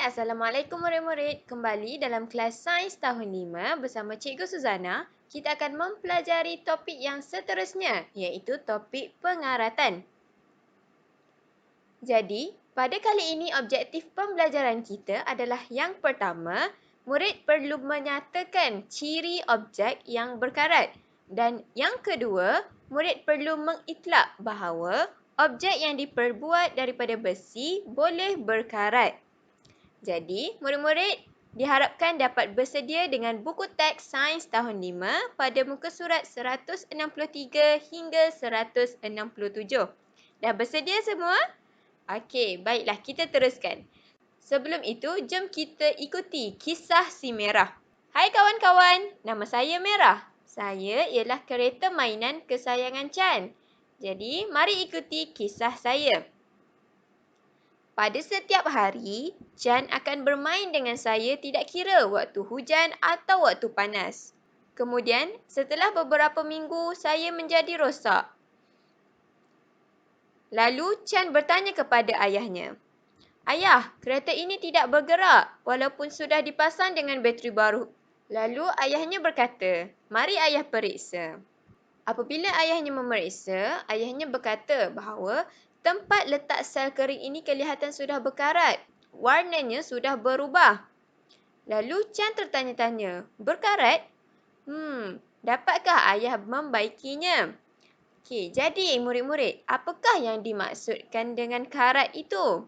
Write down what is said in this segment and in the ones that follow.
Assalamualaikum murid-murid. Kembali dalam kelas Sains tahun 5 bersama Cikgu Suzana, kita akan mempelajari topik yang seterusnya, iaitu topik pengaratan. Jadi, pada kali ini objektif pembelajaran kita adalah yang pertama, murid perlu menyatakan ciri objek yang berkarat. Dan yang kedua, murid perlu mengitlak bahawa objek yang diperbuat daripada besi boleh berkarat. Jadi, murid-murid diharapkan dapat bersedia dengan buku teks Sains tahun 5 pada muka surat 163 hingga 167. Dah bersedia semua? Okey, baiklah kita teruskan. Sebelum itu, jom kita ikuti kisah si Merah. Hai kawan-kawan, nama saya Merah. Saya ialah kereta mainan kesayangan Chan. Jadi, mari ikuti kisah saya. Pada setiap hari, Chan akan bermain dengan saya tidak kira waktu hujan atau waktu panas. Kemudian, setelah beberapa minggu, saya menjadi rosak. Lalu, Chan bertanya kepada ayahnya, "Ayah, kereta ini tidak bergerak walaupun sudah dipasang dengan bateri baru." Lalu, ayahnya berkata, "Mari ayah periksa." Apabila ayahnya memeriksa, ayahnya berkata bahawa tempat letak sel kering ini kelihatan sudah berkarat. Warnanya sudah berubah. Lalu Chan tertanya-tanya, "Berkarat? Dapatkah ayah membaikinya?" Okey, jadi murid-murid, apakah yang dimaksudkan dengan karat itu?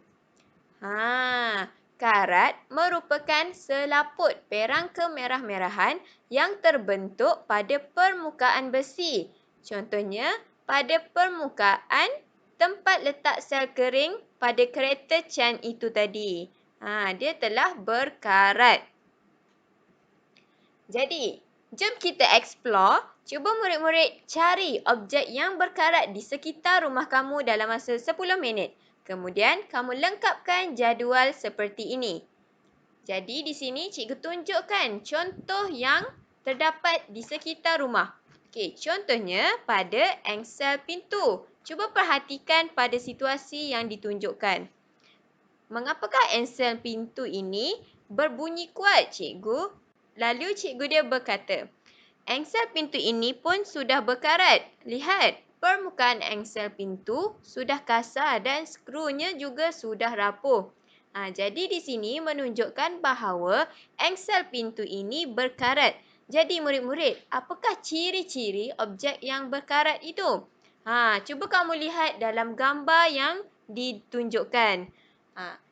Karat merupakan selaput perang kemerah-merahan yang terbentuk pada permukaan besi. Contohnya, pada permukaan tempat letak sel kering pada kereta Chan itu tadi. Dia telah berkarat. Jadi, jom kita explore. Cuba murid-murid cari objek yang berkarat di sekitar rumah kamu dalam masa 10 minit. Kemudian, kamu lengkapkan jadual seperti ini. Jadi, di sini cikgu tunjukkan contoh yang terdapat di sekitar rumah. Okey, contohnya pada engsel pintu. Cuba perhatikan pada situasi yang ditunjukkan. Mengapakah engsel pintu ini berbunyi kuat, cikgu? Lalu cikgu dia berkata, "Engsel pintu ini pun sudah berkarat. Lihat, permukaan engsel pintu sudah kasar dan skrunya juga sudah rapuh." Jadi di sini menunjukkan bahawa engsel pintu ini berkarat. Jadi murid-murid, apakah ciri-ciri objek yang berkarat itu? Cuba kamu lihat dalam gambar yang ditunjukkan.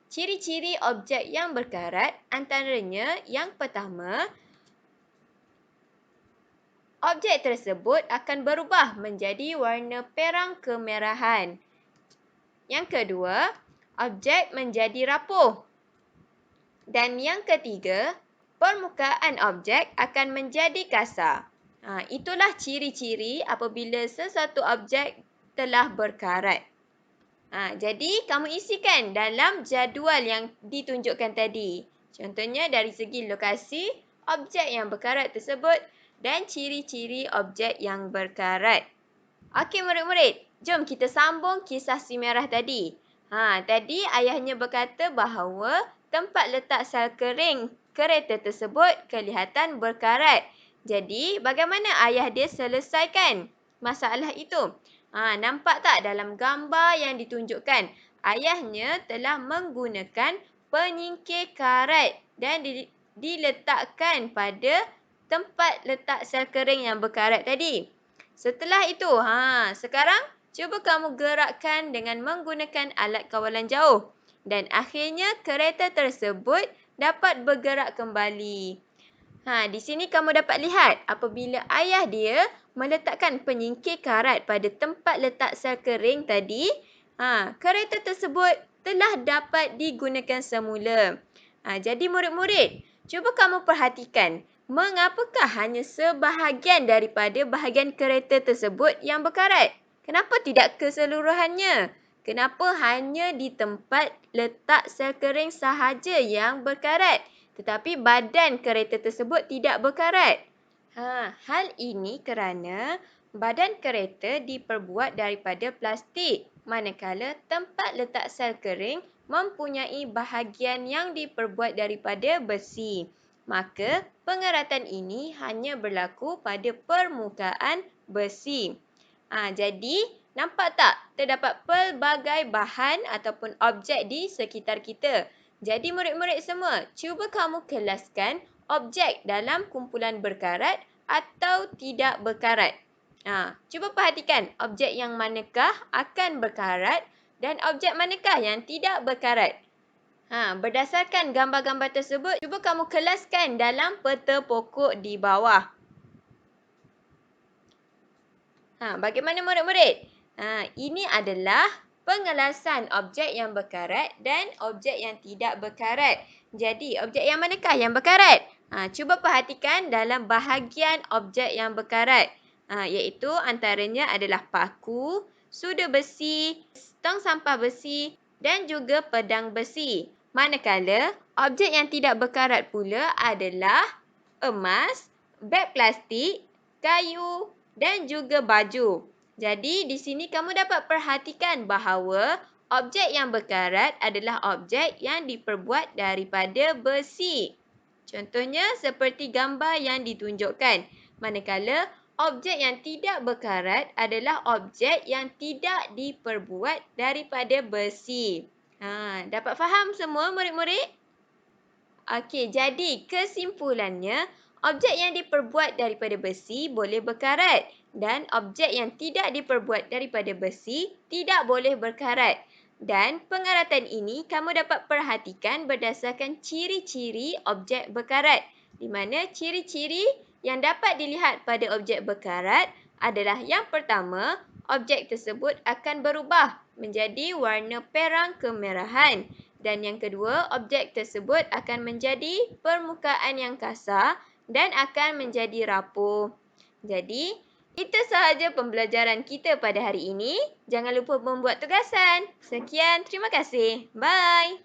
Ciri-ciri objek yang berkarat antaranya yang pertama, objek tersebut akan berubah menjadi warna perang kemerahan. Yang kedua, objek menjadi rapuh. Dan yang ketiga, permukaan objek akan menjadi kasar. Itulah ciri-ciri apabila sesuatu objek telah berkarat. Jadi, kamu isikan dalam jadual yang ditunjukkan tadi. Contohnya dari segi lokasi, objek yang berkarat tersebut dan ciri-ciri objek yang berkarat. Okey murid-murid, jom kita sambung kisah si Merah tadi. Tadi ayahnya berkata bahawa tempat letak sel kering kereta tersebut kelihatan berkarat. Jadi, bagaimana ayah dia selesaikan masalah itu? Nampak tak dalam gambar yang ditunjukkan? Ayahnya telah menggunakan penyingkir karat dan diletakkan pada tempat letak sel kering yang berkarat tadi. Setelah itu, sekarang cuba kamu gerakkan dengan menggunakan alat kawalan jauh. Dan akhirnya kereta tersebut dapat bergerak kembali. Di sini kamu dapat lihat apabila ayah dia meletakkan penyingkir karat pada tempat letak sel kering tadi, kereta tersebut telah dapat digunakan semula. Jadi murid-murid, cuba kamu perhatikan, mengapakah hanya sebahagian daripada bahagian kereta tersebut yang berkarat? Kenapa tidak keseluruhannya? Kenapa hanya di tempat letak sel kering sahaja yang berkarat? Tetapi badan kereta tersebut tidak berkarat. Hal ini kerana badan kereta diperbuat daripada plastik, manakala tempat letak sel kering mempunyai bahagian yang diperbuat daripada besi. Maka, pengeratan ini hanya berlaku pada permukaan besi. Jadi, nampak tak terdapat pelbagai bahan ataupun objek di sekitar kita. Jadi, murid-murid semua, cuba kamu kelaskan objek dalam kumpulan berkarat atau tidak berkarat. Cuba perhatikan objek yang manakah akan berkarat dan objek manakah yang tidak berkarat. Berdasarkan gambar-gambar tersebut, cuba kamu kelaskan dalam peta pokok di bawah. Bagaimana murid-murid? Ini adalah pengelasan objek yang berkarat dan objek yang tidak berkarat. Jadi, objek yang manakah yang berkarat? Cuba perhatikan dalam bahagian objek yang berkarat. Iaitu antaranya adalah paku, sudu besi, tong sampah besi dan juga pedang besi. Manakala, objek yang tidak berkarat pula adalah emas, beg plastik, kayu dan juga baju. Jadi, di sini kamu dapat perhatikan bahawa objek yang berkarat adalah objek yang diperbuat daripada besi. Contohnya seperti gambar yang ditunjukkan. Manakala, objek yang tidak berkarat adalah objek yang tidak diperbuat daripada besi. Dapat faham semua murid-murid? Okey, jadi kesimpulannya, objek yang diperbuat daripada besi boleh berkarat dan objek yang tidak diperbuat daripada besi tidak boleh berkarat. Dan pengaratan ini kamu dapat perhatikan berdasarkan ciri-ciri objek berkarat. Di mana ciri-ciri yang dapat dilihat pada objek berkarat adalah yang pertama, objek tersebut akan berubah menjadi warna perang kemerahan. Dan yang kedua, objek tersebut akan menjadi permukaan yang kasar dan akan menjadi rapuh. Jadi, itu sahaja pembelajaran kita pada hari ini. Jangan lupa membuat tugasan. Sekian, terima kasih. Bye.